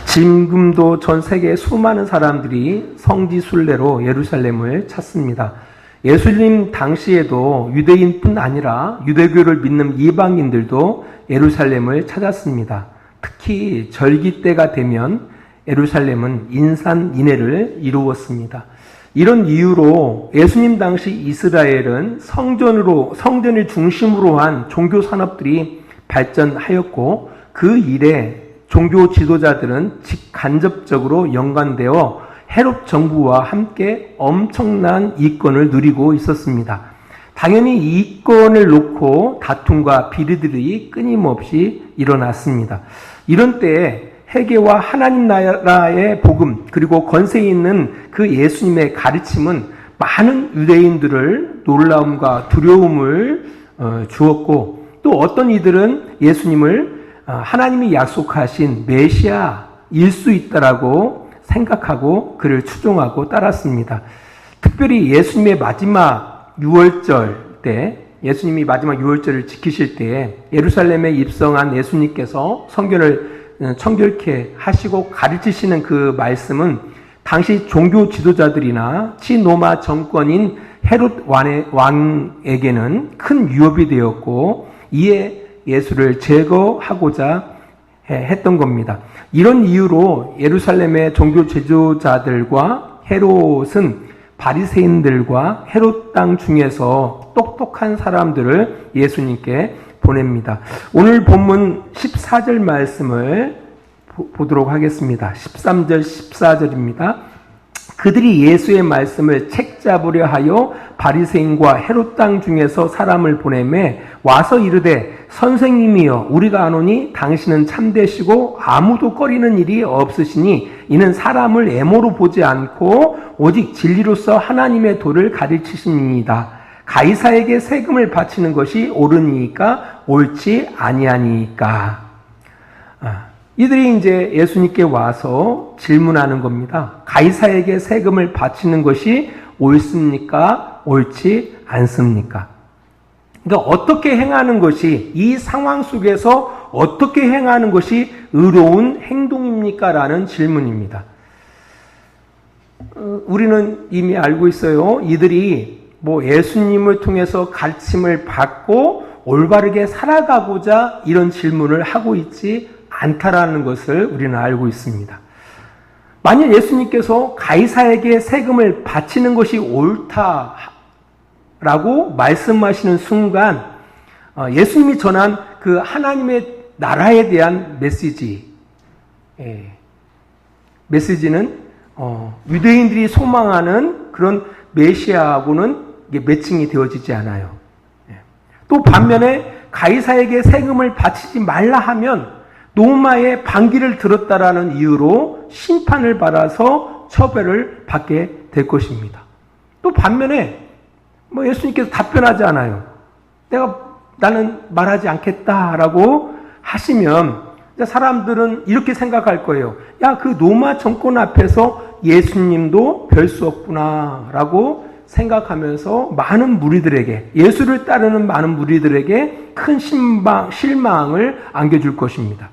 지금도 전 세계 수많은 사람들이 성지 순례로 예루살렘을 찾습니다. 예수님 당시에도 유대인뿐 아니라 유대교를 믿는 이방인들도 예루살렘을 찾았습니다. 특히 절기 때가 되면 예루살렘은 인산인해를 이루었습니다. 이런 이유로 예수님 당시 이스라엘은 성전을 중심으로 한 종교 산업들이 발전하였고, 그 일에 종교 지도자들은 직간접적으로 연관되어 헤롯 정부와 함께 엄청난 이권을 누리고 있었습니다. 당연히 이 이권을 놓고 다툼과 비리들이 끊임없이 일어났습니다. 이런 때에 회개와 하나님 나라의 복음, 그리고 권세 있는 그 예수님의 가르침은 많은 유대인들을 놀라움과 두려움을 주었고, 또 어떤 이들은 예수님을 하나님이 약속하신 메시아일 수 있다라고 생각하고 그를 추종하고 따랐습니다. 특별히 예수님의 마지막 유월절 때, 예수님이 마지막 유월절을 지키실 때 예루살렘에 입성한 예수님께서 성경을 청결케 하시고 가르치시는 그 말씀은 당시 종교 지도자들이나 친로마 정권인 헤롯 왕에게는 큰 위협이 되었고, 이에 예수를 제거하고자 했던 겁니다. 이런 이유로 예루살렘의 종교 지도자들과 헤롯은 바리새인들과 헤롯 땅 중에서 똑똑한 사람들을 예수님께 보냅니다. 오늘 본문 14절 말씀을 보도록 하겠습니다. 13절 14절입니다. 그들이 예수의 말씀을 책잡으려 하여 바리새인과 헤롯 땅 중에서 사람을 보내매 와서 이르되 선생님이여 우리가 아노니 당신은 참되시고 아무도 꺼리는 일이 없으시니 이는 사람을 애모로 보지 않고 오직 진리로서 하나님의 도를 가르치시니이다. 가이사에게 세금을 바치는 것이 옳으니까 옳지 아니하니까. 이들이 이제 예수님께 와서 질문하는 겁니다. 가이사에게 세금을 바치는 것이 옳습니까? 옳지 않습니까? 그러니까 어떻게 행하는 것이, 이 상황 속에서 어떻게 행하는 것이 의로운 행동입니까? 라는 질문입니다. 우리는 이미 알고 있어요. 이들이 예수님을 통해서 가르침을 받고 올바르게 살아가고자 이런 질문을 하고 있지 않다라는 것을 우리는 알고 있습니다. 만약 예수님께서 가이사에게 세금을 바치는 것이 옳다라고 말씀하시는 순간 예수님이 전한 그 하나님의 나라에 대한 메시지는 유대인들이 소망하는 그런 메시아하고는 매칭이 되어지지 않아요. 또 반면에 가이사에게 세금을 바치지 말라 하면 로마의 반기를 들었다라는 이유로 심판을 받아서 처벌을 받게 될 것입니다. 또 반면에 예수님께서 답변하지 않아요. 나는 말하지 않겠다라고 하시면 사람들은 이렇게 생각할 거예요. 그 로마 정권 앞에서 예수님도 별 수 없구나라고 생각하면서 많은 무리들에게, 예수를 따르는 많은 무리들에게 큰 실망을 안겨줄 것입니다.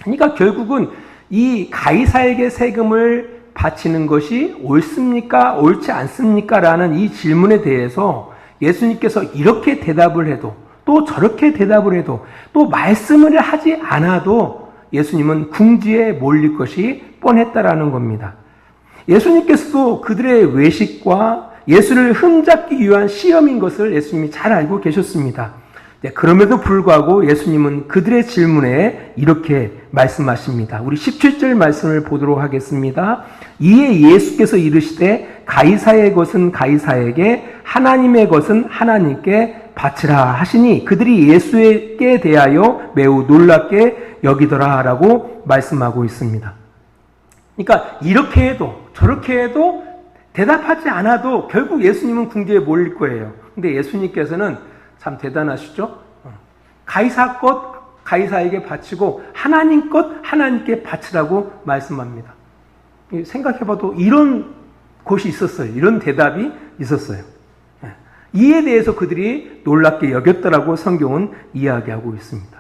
그러니까 결국은 이 가이사에게 세금을 바치는 것이 옳습니까? 옳지 않습니까? 라는 이 질문에 대해서 예수님께서 이렇게 대답을 해도, 또 저렇게 대답을 해도, 또 말씀을 하지 않아도 예수님은 궁지에 몰릴 것이 뻔했다라는 겁니다. 예수님께서도 그들의 외식과 예수를 흠잡기 위한 시험인 것을 예수님이 잘 알고 계셨습니다. 그럼에도 불구하고 예수님은 그들의 질문에 이렇게 말씀하십니다. 우리 17절 말씀을 보도록 하겠습니다. 이에 예수께서 이르시되 가이사의 것은 가이사에게, 하나님의 것은 하나님께 바치라 하시니 그들이 예수에게 대하여 매우 놀랍게 여기더라 라고 말씀하고 있습니다. 그러니까 이렇게 해도 저렇게 해도 대답하지 않아도 결국 예수님은 궁지에 몰릴 거예요. 근데 예수님께서는 참 대단하시죠? 가이사 것 가이사에게 바치고 하나님 것 하나님께 바치라고 말씀합니다. 생각해봐도 이런 곳이 있었어요. 이런 대답이 있었어요. 이에 대해서 그들이 놀랍게 여겼더라고 성경은 이야기하고 있습니다.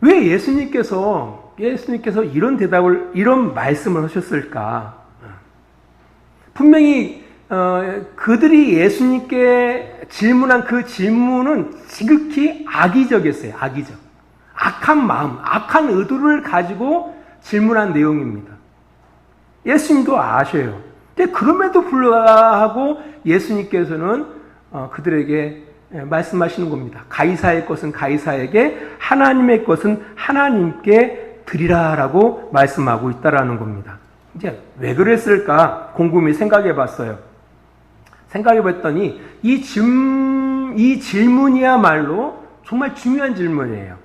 왜 예수님께서 예수님께서 이런 말씀을 하셨을까? 분명히 그들이 예수님께 질문한 그 질문은 지극히 악의적이었어요. 악의적. 악한 마음, 악한 의도를 가지고 질문한 내용입니다. 예수님도 아셔요. 근데 그럼에도 불구하고 예수님께서는 그들에게 말씀하시는 겁니다. 가이사의 것은 가이사에게, 하나님의 것은 하나님께 드리라라고 말씀하고 있다라는 겁니다. 이제 왜 그랬을까 궁금히 생각해 봤어요. 생각해 봤더니 이 질문이야말로 정말 중요한 질문이에요.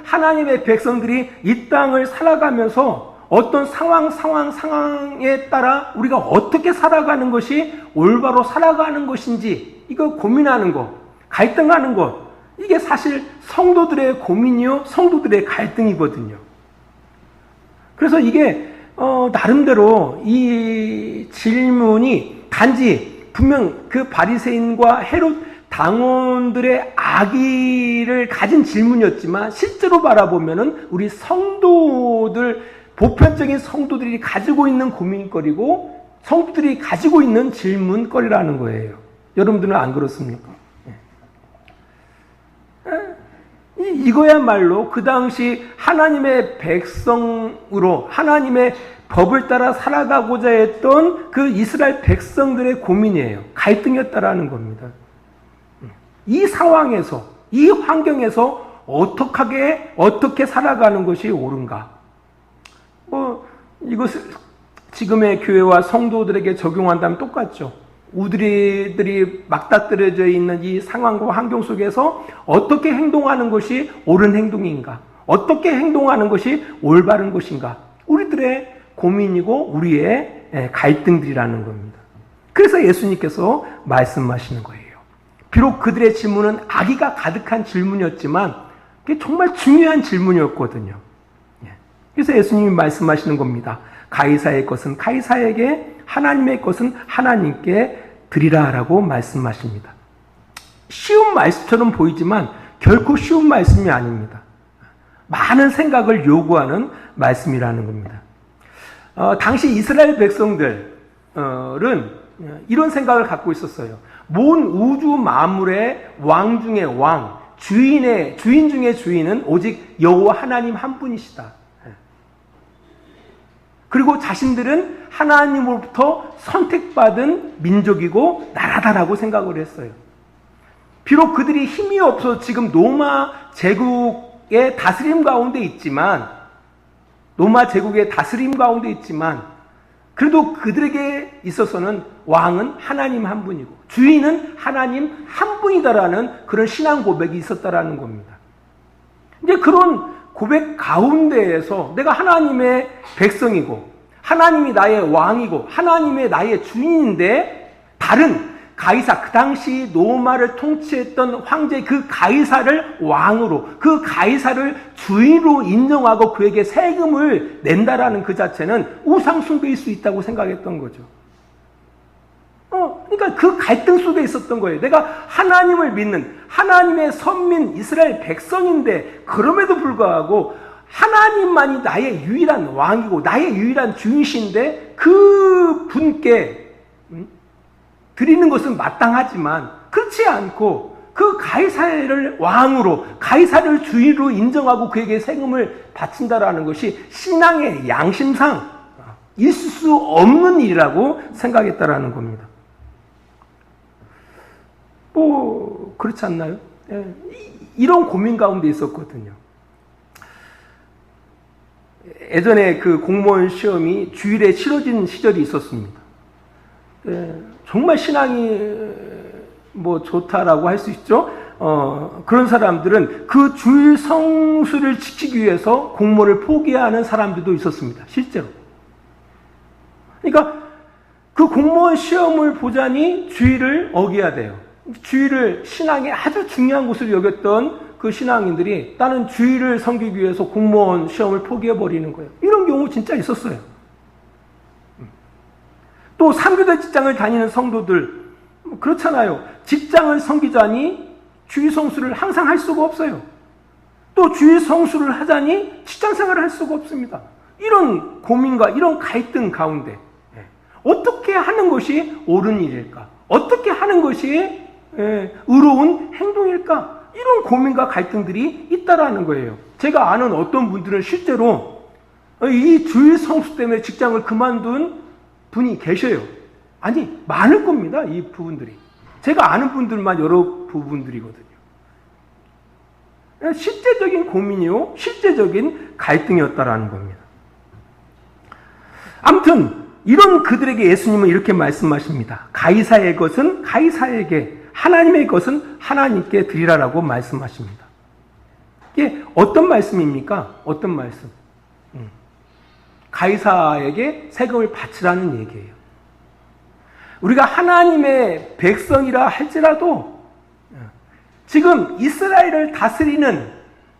하나님의 백성들이 이 땅을 살아가면서 어떤 상황에 따라 우리가 어떻게 살아가는 것이 올바로 살아가는 것인지 이거 고민하는 것, 갈등하는 것, 이게 사실 성도들의 고민이요, 성도들의 갈등이거든요. 그래서 이게 나름대로 이 질문이 단지 분명 그 바리새인과 헤롯 당원들의 악의를 가진 질문이었지만 실제로 바라보면은 우리 성도들, 보편적인 성도들이 가지고 있는 고민거리고 성도들이 가지고 있는 질문거리라는 거예요. 여러분들은 안 그렇습니까? 이거야말로 그 당시 하나님의 백성으로 하나님의 법을 따라 살아가고자 했던 그 이스라엘 백성들의 고민이에요. 갈등이었다라는 겁니다. 이 상황에서, 이 환경에서 어떻게 살아가는 것이 옳은가? 이것을 지금의 교회와 성도들에게 적용한다면 똑같죠. 우리들이 막다뜨려져 있는 이 상황과 환경 속에서 어떻게 행동하는 것이 옳은 행동인가? 어떻게 행동하는 것이 올바른 것인가? 우리들의 고민이고 우리의 갈등들이라는 겁니다. 그래서 예수님께서 말씀하시는 거예요. 비록 그들의 질문은 악의가 가득한 질문이었지만 그게 정말 중요한 질문이었거든요. 그래서 예수님이 말씀하시는 겁니다. 가이사의 것은 가이사에게, 하나님의 것은 하나님께 드리라라고 말씀하십니다. 쉬운 말씀처럼 보이지만 결코 쉬운 말씀이 아닙니다. 많은 생각을 요구하는 말씀이라는 겁니다. 당시 이스라엘 백성들은 이런 생각을 갖고 있었어요. 모든 우주 만물의 왕 중의 왕, 주인 중의 주인은 오직 여호와 하나님 한 분이시다. 그리고 자신들은 하나님으로부터 선택받은 민족이고 나라다라고 생각을 했어요. 비록 그들이 힘이 없어 지금 로마 제국의 다스림 가운데 있지만 그래도 그들에게 있어서는 왕은 하나님 한 분이고 주인은 하나님 한 분이다라는 그런 신앙 고백이 있었다라는 겁니다. 이제 그런 고백 가운데에서 내가 하나님의 백성이고 하나님이 나의 왕이고 하나님의 나의 주인인데 다른 가이사, 그 당시 로마를 통치했던 황제 그 가이사를 왕으로, 그 가이사를 주인으로 인정하고 그에게 세금을 낸다라는 그 자체는 우상숭배일 수 있다고 생각했던 거죠. 그러니까 그 갈등 속에 있었던 거예요. 내가 하나님을 믿는 하나님의 선민 이스라엘 백성인데 그럼에도 불구하고 하나님만이 나의 유일한 왕이고 나의 유일한 주인이신데 그 분께 드리는 것은 마땅하지만 그렇지 않고 그 가이사를 왕으로 가이사를 주인으로 인정하고 그에게 세금을 바친다라는 것이 신앙의 양심상 있을 수 없는 일이라고 생각했다라는 겁니다. 그렇지 않나요? 이런 고민 가운데 있었거든요. 예전에 그 공무원 시험이 주일에 치러진 시절이 있었습니다. 정말 신앙이 좋다라고 할 수 있죠. 그런 사람들은 그 주일 성수를 지키기 위해서 공무원을 포기하는 사람들도 있었습니다. 실제로. 그러니까 그 공무원 시험을 보자니 주일을 어겨야 돼요. 주일을 신앙의 아주 중요한 것으로 여겼던 그 신앙인들이 나는 주일을 섬기기 위해서 공무원 시험을 포기해버리는 거예요. 이런 경우 진짜 있었어요. 또 3교대 직장을 다니는 성도들 그렇잖아요. 직장을 섬기자니 주일 성수를 항상 할 수가 없어요. 또 주일 성수를 하자니 직장 생활을 할 수가 없습니다. 이런 고민과 이런 갈등 가운데 어떻게 하는 것이 옳은 일일까? 어떻게 하는 것이 의로운 행동일까? 이런 고민과 갈등들이 있다라는 거예요. 제가 아는 어떤 분들은 실제로 이 주일 성수 때문에 직장을 그만둔 분이 계셔요. 아니, 많을 겁니다. 이 부분들이. 제가 아는 분들만 여러 부분들이거든요. 실제적인 고민이요, 실제적인 갈등이었다라는 겁니다. 아무튼 이런 그들에게 예수님은 이렇게 말씀하십니다. 가이사의 것은 가이사에게, 하나님의 것은 하나님께 드리라라고 말씀하십니다. 이게 어떤 말씀입니까? 어떤 말씀? 가이사에게 세금을 바치라는 얘기예요. 우리가 하나님의 백성이라 할지라도 지금 이스라엘을 다스리는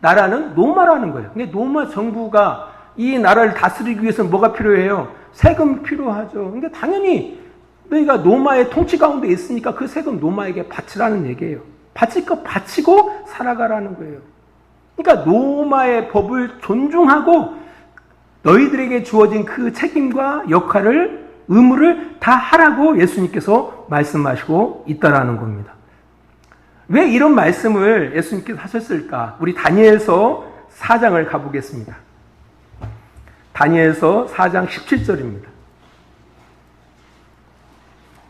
나라는 로마라는 거예요. 로마 정부가 이 나라를 다스리기 위해서는 뭐가 필요해요? 세금이 필요하죠. 그러니까 당연히 너희가 로마의 통치 가운데 있으니까 그 세금 로마에게 바치라는 얘기예요. 바칠 거 바치고 살아가라는 거예요. 그러니까 로마의 법을 존중하고 너희들에게 주어진 그 책임과 역할을, 의무를 다 하라고 예수님께서 말씀하시고 있다라는 겁니다. 왜 이런 말씀을 예수님께서 하셨을까? 우리 다니엘서 4장을 가보겠습니다. 다니엘서 4장 17절입니다.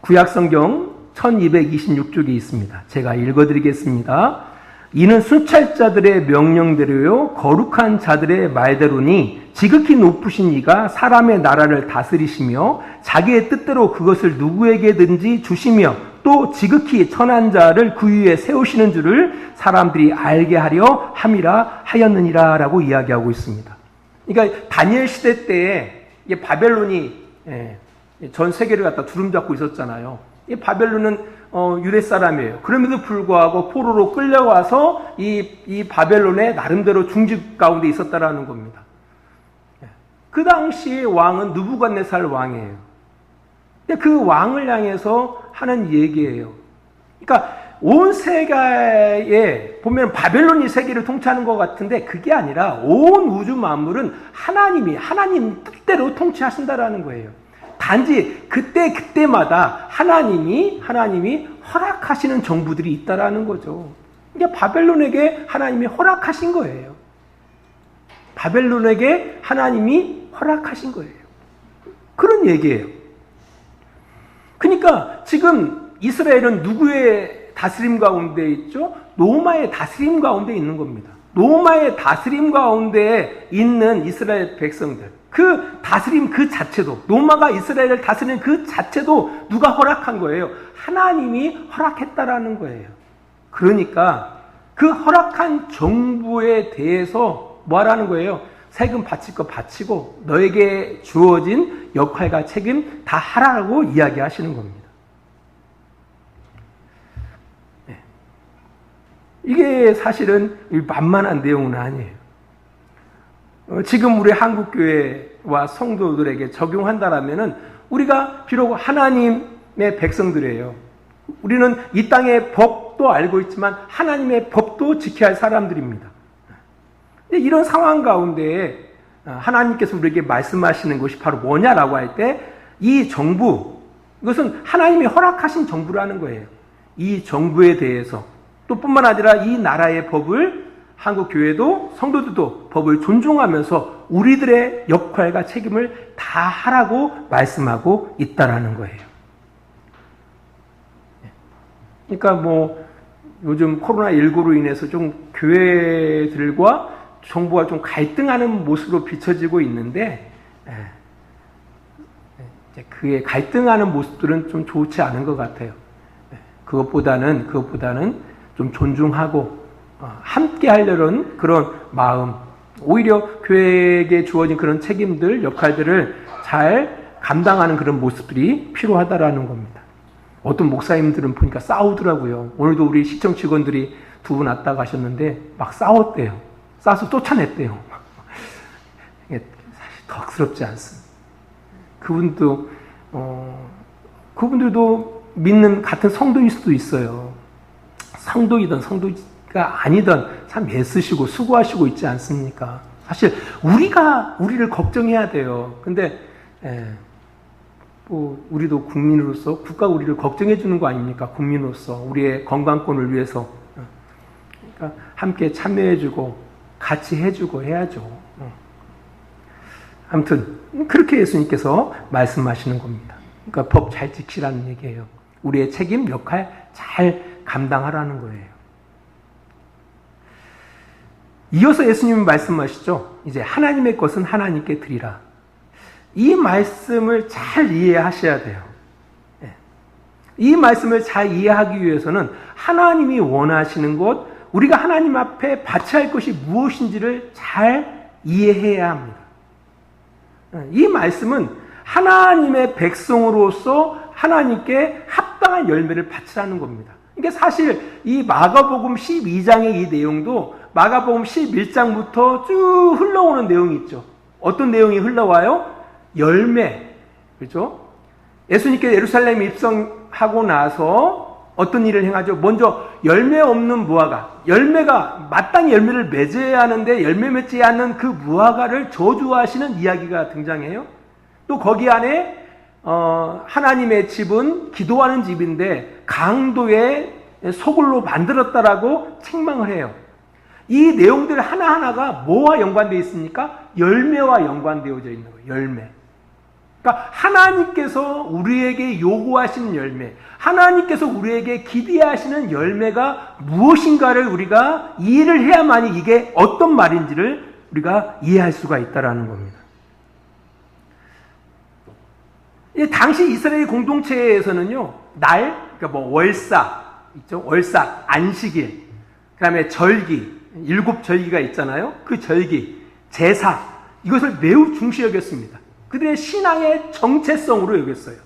구약성경 1226쪽에 있습니다. 제가 읽어드리겠습니다. 이는 순찰자들의 명령대로요 거룩한 자들의 말대로니 지극히 높으신 이가 사람의 나라를 다스리시며 자기의 뜻대로 그것을 누구에게든지 주시며 또 지극히 천한 자를 그 위에 세우시는 줄을 사람들이 알게 하려 함이라 하였느니라 라고 이야기하고 있습니다. 그러니까 다니엘 시대 때에 바벨론이 전 세계를 갖다 두름잡고 있었잖아요. 이 바벨론은 유대 사람이에요. 그럼에도 불구하고 포로로 끌려와서 이 바벨론의 나름대로 중직 가운데 있었다라는 겁니다. 그 당시 왕은 느부갓네살 왕이에요. 그 왕을 향해서 하는 얘기예요. 그러니까 온 세계에 보면 바벨론이 세계를 통치하는 것 같은데 그게 아니라 온 우주 만물은 하나님 뜻대로 통치하신다라는 거예요. 단지 그때마다 하나님이 허락하시는 정부들이 있다라는 거죠. 그러니까 바벨론에게 하나님이 허락하신 거예요. 바벨론에게 하나님이 허락하신 거예요. 그런 얘기예요. 그러니까 지금 이스라엘은 누구의 다스림 가운데 있죠? 로마의 다스림 가운데 있는 겁니다. 로마의 다스림 가운데 있는 이스라엘 백성들. 그 다스림 그 자체도, 로마가 이스라엘을 다스리는 그 자체도 누가 허락한 거예요? 하나님이 허락했다라는 거예요. 그러니까 그 허락한 정부에 대해서 뭐 하라는 거예요? 세금 바칠 거 바치고 너에게 주어진 역할과 책임 다 하라고 이야기하시는 겁니다. 이게 사실은 만만한 내용은 아니에요. 지금 우리 한국교회와 성도들에게 적용한다라면은 우리가 비록 하나님의 백성들이에요. 우리는 이 땅의 법도 알고 있지만 하나님의 법도 지켜야 할 사람들입니다. 이런 상황 가운데 하나님께서 우리에게 말씀하시는 것이 바로 뭐냐라고 할 때 이 정부, 이것은 하나님이 허락하신 정부라는 거예요. 이 정부에 대해서 또 뿐만 아니라 이 나라의 법을 한국교회도 성도들도 법을 존중하면서 우리들의 역할과 책임을 다 하라고 말씀하고 있다라는 거예요. 그러니까 뭐 요즘 코로나19로 인해서 좀 교회들과 정부가 좀 갈등하는 모습으로 비춰지고 있는데 그의 갈등하는 모습들은 좀 좋지 않은 것 같아요. 그것보다는 좀 존중하고 함께 하려는 그런 마음, 오히려 교회에게 주어진 그런 책임들, 역할들을 잘 감당하는 그런 모습들이 필요하다라는 겁니다. 어떤 목사님들은 보니까 싸우더라고요. 오늘도 우리 시청 직원들이 2분 왔다 가셨는데 막 싸웠대요. 싸워서 쫓아냈대요. 사실 덕스럽지 않습니다. 그분들도 믿는 같은 성도일 수도 있어요. 성도이든 성도가 아니든 참 애쓰시고 수고하시고 있지 않습니까? 사실 우리를 걱정해야 돼요. 근데 우리도 국민으로서 국가가 우리를 걱정해 주는 거 아닙니까? 국민으로서 우리의 건강권을 위해서 그러니까 함께 참여해 주고 같이 해주고 해야죠. 아무튼 그렇게 예수님께서 말씀하시는 겁니다. 그러니까 법 잘 지키라는 얘기예요. 우리의 책임, 역할 잘 감당하라는 거예요. 이어서 예수님은 말씀하시죠. 이제 하나님의 것은 하나님께 드리라. 이 말씀을 잘 이해하셔야 돼요. 이 말씀을 잘 이해하기 위해서는 하나님이 원하시는 것, 우리가 하나님 앞에 바쳐야 할 것이 무엇인지를 잘 이해해야 합니다. 이 말씀은 하나님의 백성으로서 하나님께 합당한 열매를 바치라는 겁니다. 이게 사실 이 마가복음 12장의 이 내용도 마가복음 11장부터 쭉 흘러오는 내용이 있죠. 어떤 내용이 흘러와요? 열매. 그렇죠? 예수님께 예루살렘 입성하고 나서 어떤 일을 행하죠? 먼저 열매 없는 무화과, 열매가 마땅히 열매를 맺어야 하는데 열매 맺지 않는 그 무화과를 저주하시는 이야기가 등장해요. 또 거기 안에 하나님의 집은 기도하는 집인데 강도의 소굴로 만들었다라고 책망을 해요. 이 내용들 하나하나가 뭐와 연관되어 있습니까? 열매와 연관되어져 있는 거예요. 열매. 그러니까 하나님께서 우리에게 요구하시는 열매, 하나님께서 우리에게 기대하시는 열매가 무엇인가를 우리가 이해를 해야만이 이게 어떤 말인지를 우리가 이해할 수가 있다는 겁니다. 당시 이스라엘 공동체에서는요, 그러니까 월사 있죠? 월사, 안식일, 그 다음에 절기, 7절기가 있잖아요. 그 절기, 제사, 이것을 매우 중시 여겼습니다. 그들의 신앙의 정체성으로 여겼어요.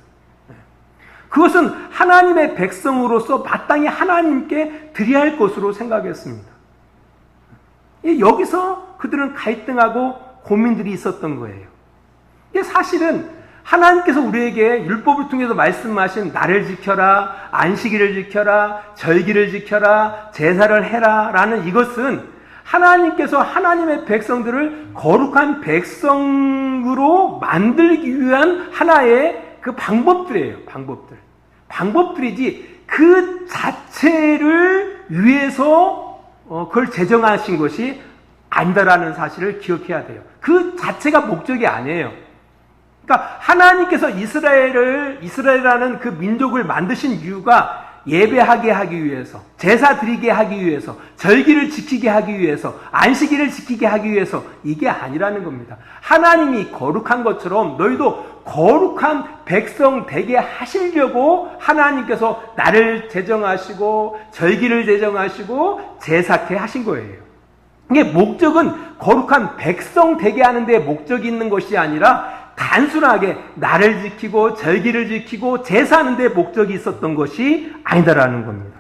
그것은 하나님의 백성으로서 마땅히 하나님께 드려야 할 것으로 생각했습니다. 여기서 그들은 갈등하고 고민들이 있었던 거예요. 이게 사실은 하나님께서 우리에게 율법을 통해서 말씀하신 나를 지켜라, 안식일을 지켜라, 절기를 지켜라, 제사를 해라 라는 이것은 하나님께서 하나님의 백성들을 거룩한 백성으로 만들기 위한 하나의 그 방법들이에요. 방법들이지 그 자체를 위해서 그걸 제정하신 것이 아니다라는 사실을 기억해야 돼요. 그 자체가 목적이 아니에요. 그러니까 하나님께서 이스라엘이라는 그 민족을 만드신 이유가 예배하게 하기 위해서, 제사 드리게 하기 위해서, 절기를 지키게 하기 위해서, 안식일을 지키게 하기 위해서 이게 아니라는 겁니다. 하나님이 거룩한 것처럼 너희도 거룩한 백성 되게 하시려고 하나님께서 나를 제정하시고 절기를 제정하시고 제사케 하신 거예요. 이게 목적은 거룩한 백성 되게 하는 데 목적이 있는 것이 아니라 단순하게 나를 지키고 절기를 지키고 제사하는 데 목적이 있었던 것이 아니다라는 겁니다.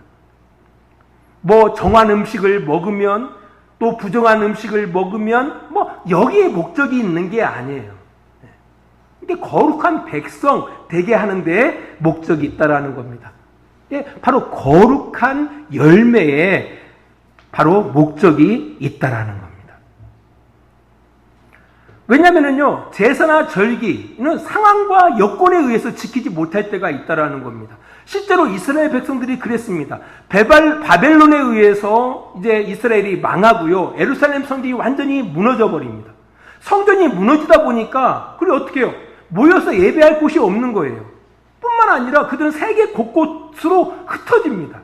정한 음식을 먹으면 또 부정한 음식을 먹으면 여기에 목적이 있는 게 아니에요. 이게 거룩한 백성 되게 하는 데 목적이 있다라는 겁니다. 바로 거룩한 열매에 바로 목적이 있다라는 겁니다. 왜냐면은요, 제사나 절기는 상황과 여건에 의해서 지키지 못할 때가 있다라는 겁니다. 실제로 이스라엘 백성들이 그랬습니다. 바벨론에 의해서 이제 이스라엘이 망하고요, 예루살렘 성전이 완전히 무너져 버립니다. 성전이 무너지다 보니까, 그래 어떻게 해요? 모여서 예배할 곳이 없는 거예요. 뿐만 아니라 그들은 세계 곳곳으로 흩어집니다.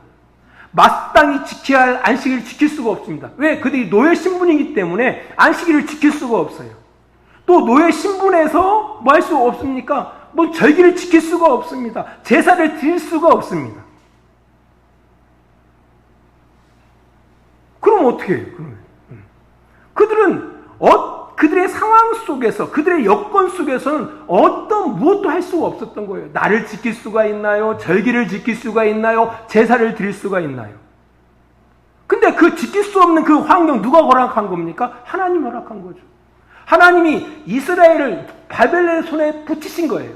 마땅히 지켜야 할 안식일을 지킬 수가 없습니다. 왜? 그들이 노예 신분이기 때문에 안식일을 지킬 수가 없어요. 또 노예 신분에서 뭐 할 수가 없습니까? 절기를 지킬 수가 없습니다. 제사를 드릴 수가 없습니다. 그럼 어떻게 해요? 그들은 그들의 상황 속에서, 그들의 여건 속에서는 무엇도 할 수가 없었던 거예요. 나를 지킬 수가 있나요? 절기를 지킬 수가 있나요? 제사를 드릴 수가 있나요? 근데 그 지킬 수 없는 그 환경 누가 허락한 겁니까? 하나님 허락한 거죠. 하나님이 이스라엘을 바벨론의 손에 붙이신 거예요.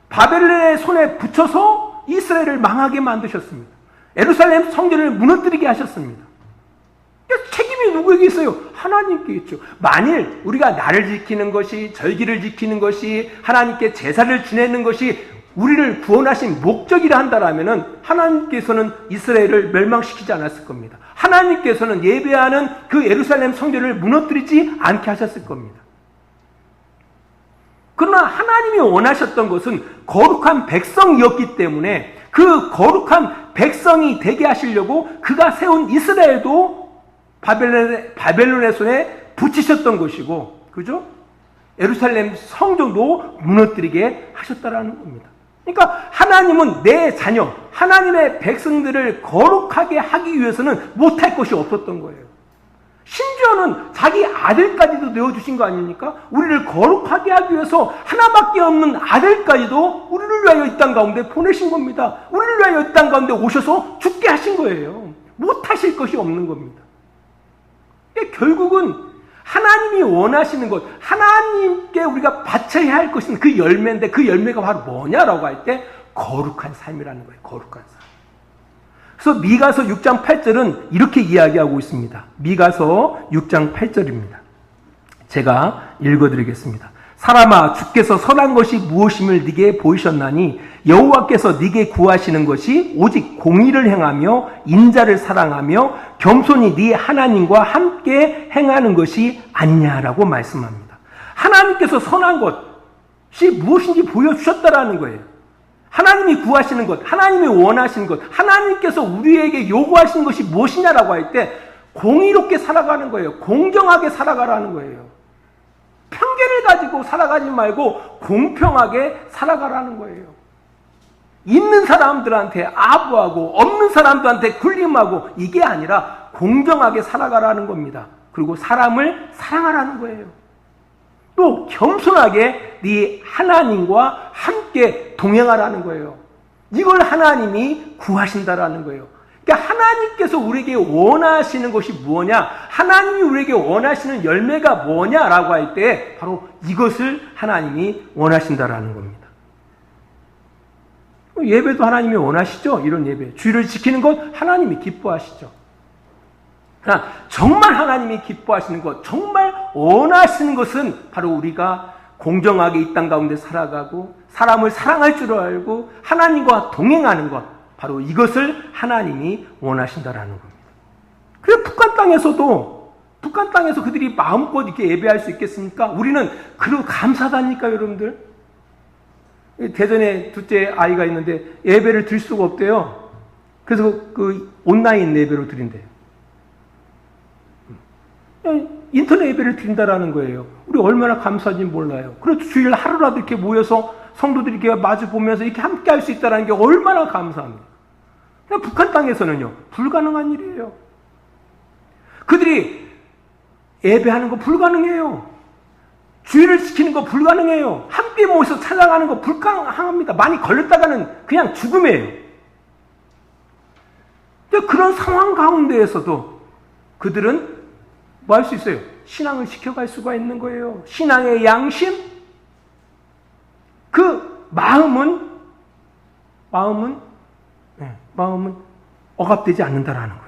바벨론의 손에 붙여서 이스라엘을 망하게 만드셨습니다. 예루살렘 성전을 무너뜨리게 하셨습니다. 누구에게 있어요? 하나님께 있죠. 만일 우리가 날을 지키는 것이, 절기를 지키는 것이, 하나님께 제사를 지내는 것이 우리를 구원하신 목적이라 한다라면은 하나님께서는 이스라엘을 멸망시키지 않았을 겁니다. 하나님께서는 예배하는 그 예루살렘 성전을 무너뜨리지 않게 하셨을 겁니다. 그러나 하나님이 원하셨던 것은 거룩한 백성이었기 때문에 그 거룩한 백성이 되게 하시려고 그가 세운 이스라엘도 바벨론의 손에 붙이셨던 것이고, 그죠? 예루살렘 성전도 무너뜨리게 하셨다라는 겁니다. 그러니까 하나님은 내 자녀, 하나님의 백성들을 거룩하게 하기 위해서는 못할 것이 없었던 거예요. 심지어는 자기 아들까지도 내어주신 거 아닙니까? 우리를 거룩하게 하기 위해서 하나밖에 없는 아들까지도 우리를 위하여 이 땅 가운데 보내신 겁니다. 우리를 위하여 이 땅 가운데 오셔서 죽게 하신 거예요. 못하실 것이 없는 겁니다. 결국은 하나님이 원하시는 것, 하나님께 우리가 바쳐야 할 것은 그 열매인데 그 열매가 바로 뭐냐라고 할 때 거룩한 삶이라는 거예요. 거룩한 삶. 그래서 미가서 6장 8절은 이렇게 이야기하고 있습니다. 미가서 6장 8절입니다. 제가 읽어드리겠습니다. 사람아, 주께서 선한 것이 무엇임을 네게 보이셨나니 여호와께서 네게 구하시는 것이 오직 공의를 행하며 인자를 사랑하며 겸손히 네 하나님과 함께 행하는 것이 아니냐라고 말씀합니다. 하나님께서 선한 것이 무엇인지 보여주셨다라는 거예요. 하나님이 구하시는 것, 하나님이 원하시는 것, 하나님께서 우리에게 요구하시는 것이 무엇이냐라고 할 때 공의롭게 살아가는 거예요. 공정하게 살아가라는 거예요. 편견을 가지고 살아가지 말고 공평하게 살아가라는 거예요. 있는 사람들한테 아부하고 없는 사람들한테 굴림하고 이게 아니라 공정하게 살아가라는 겁니다. 그리고 사람을 사랑하라는 거예요. 또 겸손하게 네 하나님과 함께 동행하라는 거예요. 이걸 하나님이 구하신다라는 거예요. 그러니까 하나님께서 우리에게 원하시는 것이 뭐냐, 하나님이 우리에게 원하시는 열매가 뭐냐라고 할 때 바로 이것을 하나님이 원하신다라는 겁니다. 예배도 하나님이 원하시죠. 이런 예배, 주일을 지키는 것 하나님이 기뻐하시죠. 그러나 정말 하나님이 기뻐하시는 것, 정말 원하시는 것은 바로 우리가 공정하게 이 땅 가운데 살아가고 사람을 사랑할 줄 알고 하나님과 동행하는 것, 바로 이것을 하나님이 원하신다라는 겁니다. 그래서 북한 땅에서 그들이 마음껏 이렇게 예배할 수 있겠습니까? 우리는 그리고 감사하다니까 여러분들. 대전에 둘째 아이가 있는데 예배를 드릴 수가 없대요. 그래서 그 온라인 예배로 드린대요. 인터넷 예배를 드린다라는 거예요. 우리 얼마나 감사한지 몰라요. 그래도 주일 하루라도 이렇게 모여서 성도들이 이렇게 마주 보면서 이렇게 함께 할 수 있다는 게 얼마나 감사합니다. 북한 땅에서는요, 불가능한 일이에요. 그들이 예배하는 거 불가능해요. 주일을 지키는 거 불가능해요. 함께 모여서 찬양하는 거 불가능합니다. 많이 걸렸다가는 그냥 죽음이에요. 그런 상황 가운데에서도 그들은 뭐 할 수 있어요? 신앙을 지켜갈 수가 있는 거예요. 신앙의 양심, 그 마음은 억압되지 않는다라는 거예요.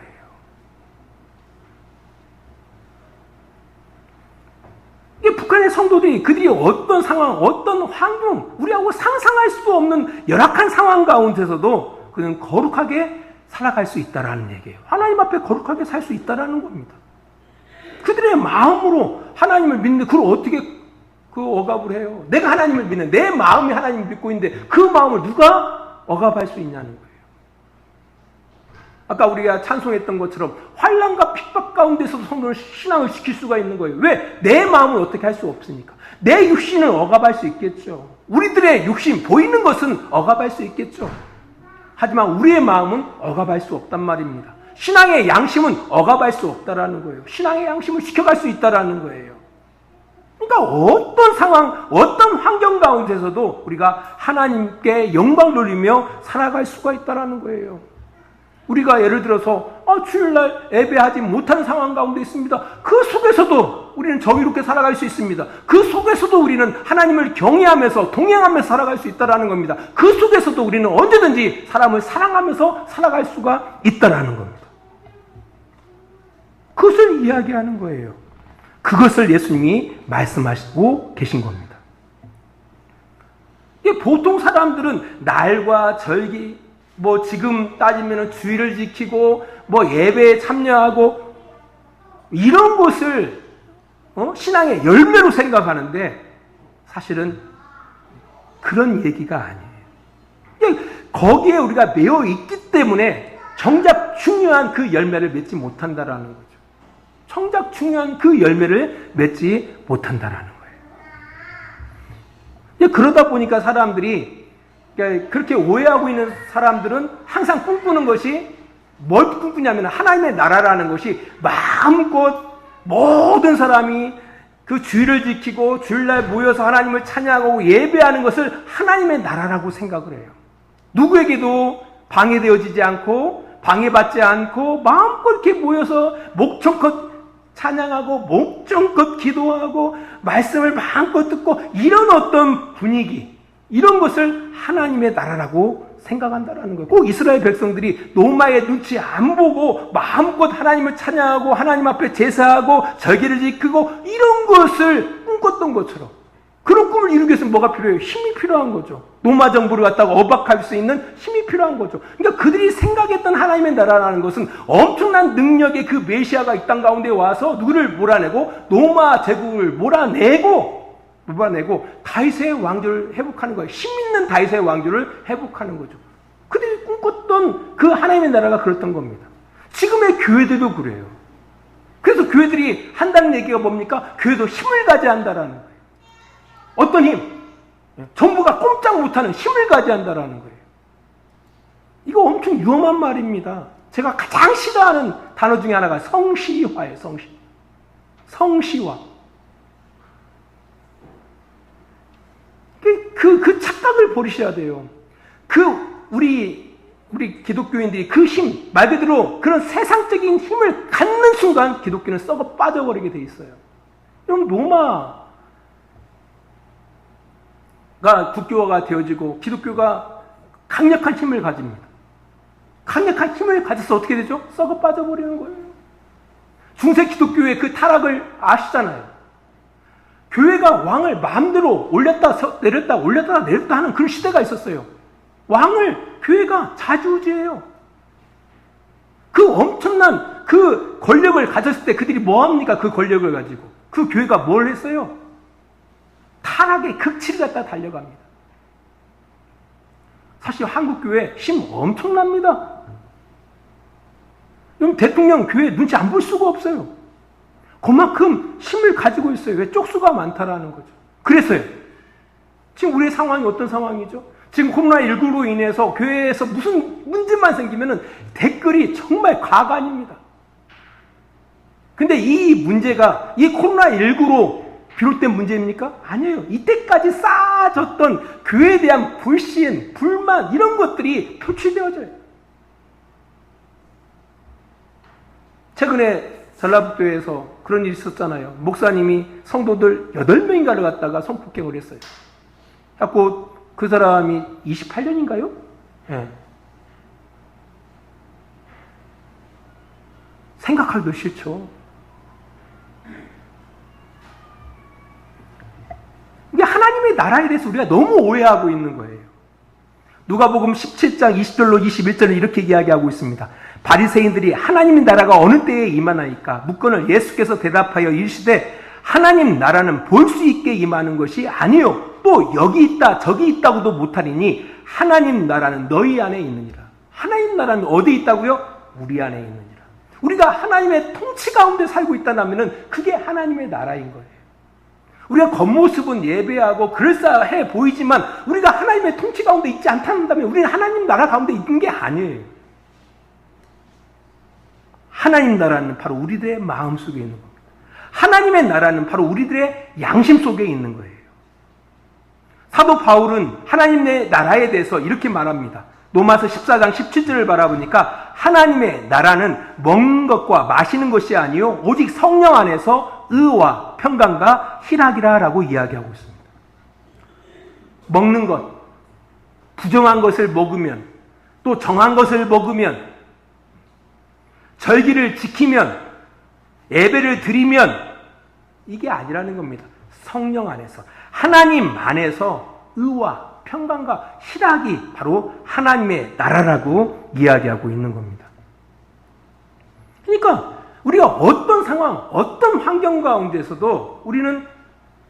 이게 북한의 성도들이 그들이 어떤 상황, 어떤 환경, 우리하고 상상할 수도 없는 열악한 상황 가운데서도 그는 거룩하게 살아갈 수 있다라는 얘기예요. 하나님 앞에 거룩하게 살 수 있다라는 겁니다. 그들의 마음으로 하나님을 믿는데 그걸 어떻게 그 억압을 해요? 내가 하나님을 믿는, 내 마음이 하나님을 믿고 있는데 그 마음을 누가 억압할 수 있냐는 거예요. 아까 우리가 찬송했던 것처럼 환난과 핍박 가운데서도 성도는 신앙을 지킬 수가 있는 거예요. 왜? 내 마음을 어떻게 할 수 없으니까. 내 육신을 억압할 수 있겠죠. 우리들의 육신, 보이는 것은 억압할 수 있겠죠. 하지만 우리의 마음은 억압할 수 없단 말입니다. 신앙의 양심은 억압할 수 없다라는 거예요. 신앙의 양심을 지켜갈 수 있다라는 거예요. 그러니까 어떤 상황, 어떤 환경 가운데서도 우리가 하나님께 영광 돌리며 살아갈 수가 있다라는 거예요. 우리가 예를 들어서 주일날 예배하지 못하는 상황 가운데 있습니다. 그 속에서도 우리는 정의롭게 살아갈 수 있습니다. 그 속에서도 우리는 하나님을 경외하면서 동행하면서 살아갈 수 있다라는 겁니다. 그 속에서도 우리는 언제든지 사람을 사랑하면서 살아갈 수가 있다라는 겁니다. 그 그것을 이야기하는 거예요. 그것을 예수님이 말씀하시고 계신 겁니다. 보통 사람들은 날과 절기, 지금 따지면 주의를 지키고, 예배에 참여하고, 이런 것을, 신앙의 열매로 생각하는데, 사실은 그런 얘기가 아니에요. 거기에 우리가 매여 있기 때문에 정작 중요한 그 열매를 맺지 못한다라는 거죠. 정작 중요한 그 열매를 맺지 못한다라는 거예요. 그러다 보니까 사람들이, 그렇게 오해하고 있는 사람들은 항상 꿈꾸는 것이 뭘 꿈꾸냐면 하나님의 나라라는 것이 마음껏 모든 사람이 그 주일을 지키고 주일날 모여서 하나님을 찬양하고 예배하는 것을 하나님의 나라라고 생각을 해요. 누구에게도 방해되어지지 않고 방해받지 않고 마음껏 이렇게 모여서 목청껏 찬양하고 목청껏 기도하고 말씀을 마음껏 듣고 이런 어떤 분위기, 이런 것을 하나님의 나라라고 생각한다라는 거예요. 꼭 이스라엘 백성들이 노마의 눈치 안 보고 마음껏 하나님을 찬양하고 하나님 앞에 제사하고 절기를 지키고 이런 것을 꿈꿨던 것처럼, 그런 꿈을 이루기 위해서는 뭐가 필요해요? 힘이 필요한 거죠. 노마 정부를 갖다가 억압할 수 있는 힘이 필요한 거죠. 그러니까 그들이 생각했던 하나님의 나라라는 것은 엄청난 능력의 그 메시아가 이 땅 가운데 와서 누구를 몰아내고 노마 제국을 몰아내고 다윗의 왕조를 회복하는 거예요. 힘 있는 다윗의 왕조를 회복하는 거죠. 그들이 꿈꿨던 그 하나님의 나라가 그랬던 겁니다. 지금의 교회들도 그래요. 그래서 교회들이 한다는 얘기가 뭡니까? 교회도 힘을 가져야 한다라는 거예요. 어떤 힘? 정부가 꼼짝 못하는 힘을 가져야 한다라는 거예요. 이거 엄청 위험한 말입니다. 제가 가장 싫어하는 단어 중에 하나가 성시화예요. 성시화. 그 착각을 버리셔야 돼요. 우리 기독교인들이 그 힘, 말 그대로 그런 세상적인 힘을 갖는 순간 기독교는 썩어 빠져버리게 돼 있어요. 여러분, 로마가 국교화가 되어지고 기독교가 강력한 힘을 가집니다. 강력한 힘을 가져서 어떻게 되죠? 썩어 빠져버리는 거예요. 중세 기독교의 그 타락을 아시잖아요. 교회가 왕을 마음대로 올렸다 내렸다 하는 그런 시대가 있었어요. 왕을 교회가 좌지우지해요. 그 엄청난 그 권력을 가졌을 때 그들이 뭐합니까? 그 권력을 가지고. 그 교회가 뭘 했어요? 타락의 극치를 갖다 달려갑니다. 사실 한국교회 힘 엄청납니다. 여러분, 대통령 교회 눈치 안 볼 수가 없어요. 그만큼 힘을 가지고 있어요. 왜? 쪽수가 많다라는 거죠. 그랬어요. 지금 우리의 상황이 어떤 상황이죠? 지금 코로나19로 인해서 교회에서 무슨 문제만 생기면은 댓글이 정말 가관입니다. 근데 이 문제가 이 코로나19로 비롯된 문제입니까? 아니에요. 이때까지 쌓아졌던 교회에 대한 불신, 불만 이런 것들이 표출되어져요. 최근에 전라북도에서 그런 일이 있었잖아요. 목사님이 성도들 8명인가를 갖다가 성폭행을 했어요. 자꾸 그 사람이 28년인가요? 네. 생각하기도 싫죠. 이게 하나님의 나라에 대해서 우리가 너무 오해하고 있는 거예요. 누가복음 17장 20절로 21절을 이렇게 이야기하고 있습니다. 바리새인들이 하나님의 나라가 어느 때에 임하나이까? 묻거늘 예수께서 대답하여 이르시되 하나님 나라는 볼 수 있게 임하는 것이 아니요 또 여기 있다 저기 있다고도 못하리니 하나님 나라는 너희 안에 있느니라. 하나님 나라는 어디 있다고요? 우리 안에 있느니라. 우리가 하나님의 통치 가운데 살고 있다면 그게 하나님의 나라인 거예요. 우리가 겉모습은 예배하고 그럴싸해 보이지만 우리가 하나님의 통치 가운데 있지 않다면 우리는 하나님 나라 가운데 있는 게 아니에요. 하나님 나라는 바로 우리들의 마음 속에 있는 겁니다. 하나님의 나라는 바로 우리들의 양심 속에 있는 거예요. 사도 바울은 하나님의 나라에 대해서 이렇게 말합니다. 로마서 14장 17절을 바라보니까 하나님의 나라는 먹는 것과 마시는 것이 아니요 오직 성령 안에서 의와 평강과 희락이라 라고 이야기하고 있습니다. 먹는 것, 부정한 것을 먹으면 또 정한 것을 먹으면 절기를 지키면 예배를 드리면 이게 아니라는 겁니다. 성령 안에서, 하나님 안에서 의와 평강과 희락이 바로 하나님의 나라라고 이야기하고 있는 겁니다. 그러니까 우리가 어떤 상황, 어떤 환경 가운데서도 우리는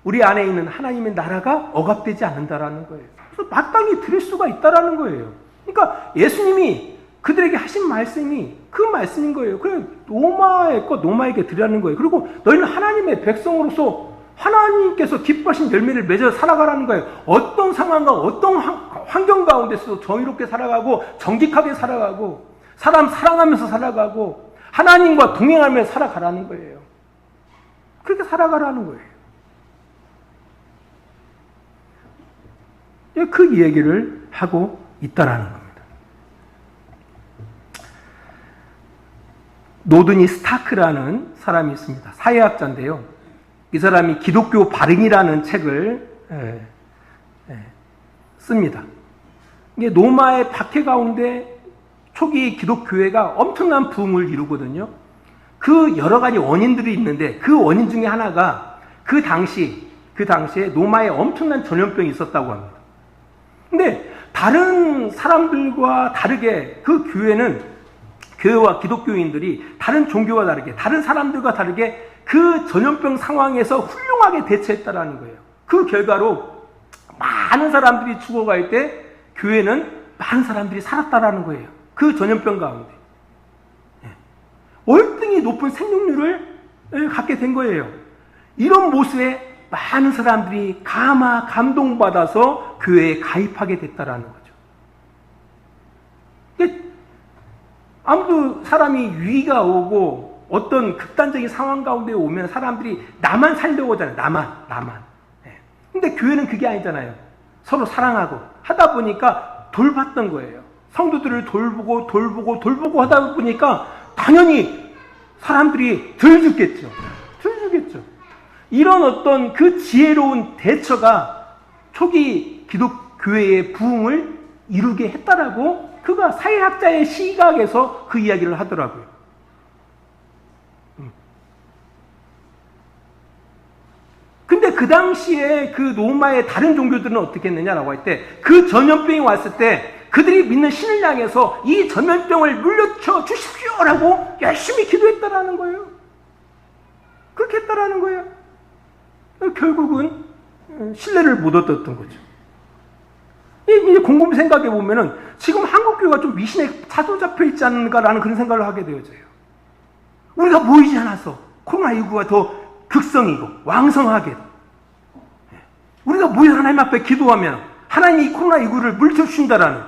우리 안에 있는 하나님의 나라가 억압되지 않는다라는 거예요. 그래서 마땅히 드릴 수가 있다라는 거예요. 그러니까 예수님이 그들에게 하신 말씀이 그 말씀인 거예요. 그래, 노마의 것 노마에게 드리라는 거예요. 그리고 너희는 하나님의 백성으로서 하나님께서 기뻐하신 열매를 맺어 살아가라는 거예요. 어떤 상황과 어떤 환경 가운데서도 정의롭게 살아가고 정직하게 살아가고 사람 사랑하면서 살아가고 하나님과 동행하며 살아가라는 거예요. 그렇게 살아가라는 거예요. 그 얘기를 하고 있다라는 겁니다. 노드니 스타크라는 사람이 있습니다. 사회학자인데요. 이 사람이 기독교 발응이라는 책을 씁니다. 이게 로마의 박해 가운데 초기 기독교회가 엄청난 부흥을 이루거든요. 그 여러 가지 원인들이 있는데 그 원인 중에 하나가 그 당시에 로마에 엄청난 전염병이 있었다고 합니다. 근데 다른 사람들과 다르게 그 교회와 기독교인들이 다른 종교와 다르게 다른 사람들과 다르게 그 전염병 상황에서 훌륭하게 대처했다라는 거예요. 그 결과로 많은 사람들이 죽어갈 때 교회는 많은 사람들이 살았다라는 거예요. 그 전염병 가운데. 월등히 높은 생존율을 갖게 된 거예요. 이런 모습에 많은 사람들이 감동받아서 교회에 가입하게 됐다라는 거죠. 아무도 사람이 위기가 오고 어떤 극단적인 상황 가운데 오면 사람들이 나만 살려고 하잖아요. 나만. 근데 교회는 그게 아니잖아요. 서로 사랑하고 하다 보니까 돌봤던 거예요. 성도들을 돌보고 하다 보니까 당연히 사람들이 덜 죽겠죠. 이런 어떤 그 지혜로운 대처가 초기 기독교회의 부흥을 이루게 했다라고 그가 사회학자의 시각에서 그 이야기를 하더라고요. 근데 그 당시에 그 로마의 다른 종교들은 어떻게 했느냐라고 할 때 그 전염병이 왔을 때 그들이 믿는 신을 향해서 이 전염병을 물리쳐 주십시오라고 열심히 기도했다라는 거예요. 그렇게 했다라는 거예요. 결국은 신뢰를 못 얻었던 거죠. 이제 곰곰이 생각해 보면은 지금 한국교회가 좀 미신에 사로잡혀 있지 않는가라는 그런 생각을 하게 되어져요. 우리가 모이지 않아서 코로나19가 더 극성이고 왕성하게 우리가 모여 하나님 앞에 기도하면 하나님이 이 코로나19를 물리쳐 주신다라는.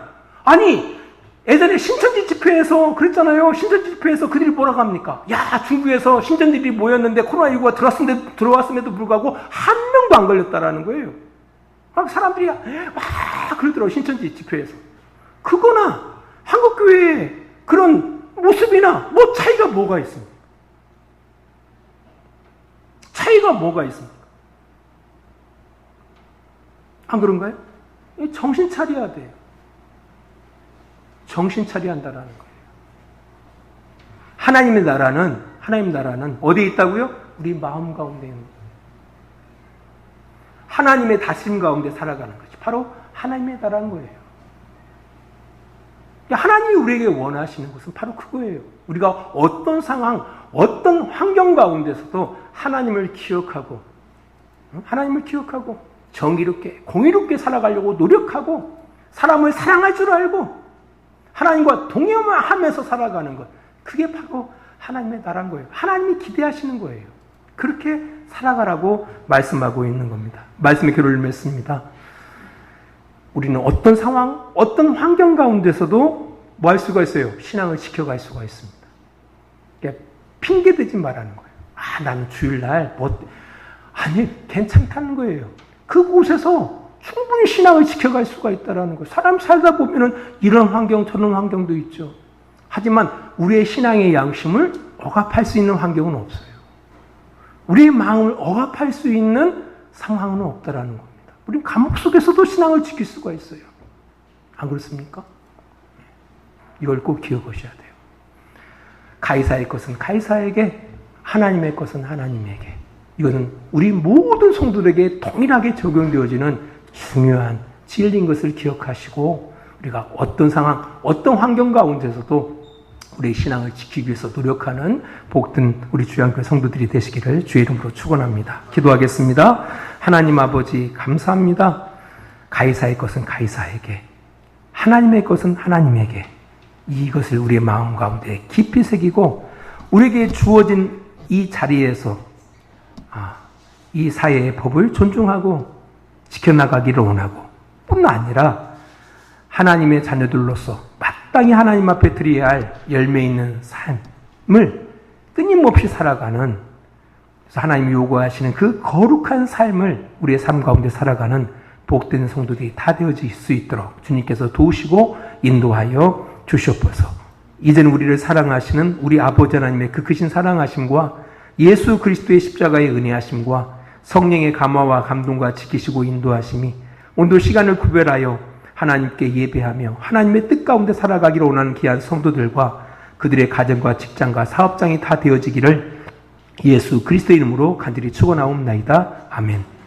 아니 예전에 신천지 집회에서 그랬잖아요. 신천지 집회에서 그들이 뭐라고 합니까? 야, 중국에서 신천지들이 모였는데 코로나19가 들어왔음에도 불구하고 한 명도 안 걸렸다라는 거예요. 사람들이 막 그러더라고요. 신천지 집회에서. 그거나 한국교회의 그런 모습이나 뭐 차이가 뭐가 있습니까? 안 그런가요? 정신 차려야 돼요. 정신 차려야 한다라는 거예요. 하나님 나라는 어디에 있다고요? 우리 마음 가운데 있는 거예요. 하나님의 다스림 가운데 살아가는 것이 바로 하나님의 나라는 거예요. 하나님이 우리에게 원하시는 것은 바로 그거예요. 우리가 어떤 상황, 어떤 환경 가운데서도 하나님을 기억하고 정의롭게, 공의롭게 살아가려고 노력하고 사람을 사랑할 줄 알고 하나님과 동행하면서 살아가는 것. 그게 바로 하나님의 나라인 거예요. 하나님이 기대하시는 거예요. 그렇게 살아가라고 말씀하고 있는 겁니다. 말씀의 결론을 맺습니다. 우리는 어떤 상황, 어떤 환경 가운데서도 뭐 할 수가 있어요? 신앙을 지켜갈 수가 있습니다. 그러니까 핑계대지 말라는 거예요. 나는 주일날 아니 괜찮다는 거예요. 그곳에서 충분히 신앙을 지켜갈 수가 있다는 거예요. 사람 살다 보면은 이런 환경 저런 환경도 있죠. 하지만 우리의 신앙의 양심을 억압할 수 있는 환경은 없어요. 우리의 마음을 억압할 수 있는 상황은 없다라는 겁니다. 우리는 감옥 속에서도 신앙을 지킬 수가 있어요. 안 그렇습니까? 이걸 꼭 기억하셔야 돼요. 가이사의 것은 가이사에게, 하나님의 것은 하나님에게. 이것은 우리 모든 성도들에게 동일하게 적용되어지는 중요한 진리인 것을 기억하시고 우리가 어떤 상황, 어떤 환경 가운데서도 우리의 신앙을 지키기 위해서 노력하는 복된 우리 주양교회 성도들이 되시기를 주의 이름으로 축원합니다. 기도하겠습니다. 하나님 아버지 감사합니다. 가이사의 것은 가이사에게, 하나님의 것은 하나님에게, 이것을 우리의 마음 가운데 깊이 새기고 우리에게 주어진 이 자리에서 이 사회의 법을 존중하고 지켜나가기를 원하고 뿐만 아니라 하나님의 자녀들로서 마땅히 하나님 앞에 드려야 할 열매 있는 삶을 끊임없이 살아가는, 그래서 하나님이 요구하시는 그 거룩한 삶을 우리의 삶 가운데 살아가는 복된 성도들이 다 되어질 수 있도록 주님께서 도우시고 인도하여 주시옵소서. 이제는 우리를 사랑하시는 우리 아버지 하나님의 그 크신 사랑하심과 예수 그리스도의 십자가의 은혜하심과 성령의 감화와 감동과 지키시고 인도하심이 오늘도 시간을 구별하여 하나님께 예배하며 하나님의 뜻 가운데 살아가기를 원하는 귀한 성도들과 그들의 가정과 직장과 사업장이 다 되어지기를 예수 그리스도의 이름으로 간절히 축원하옵나이다. 아멘.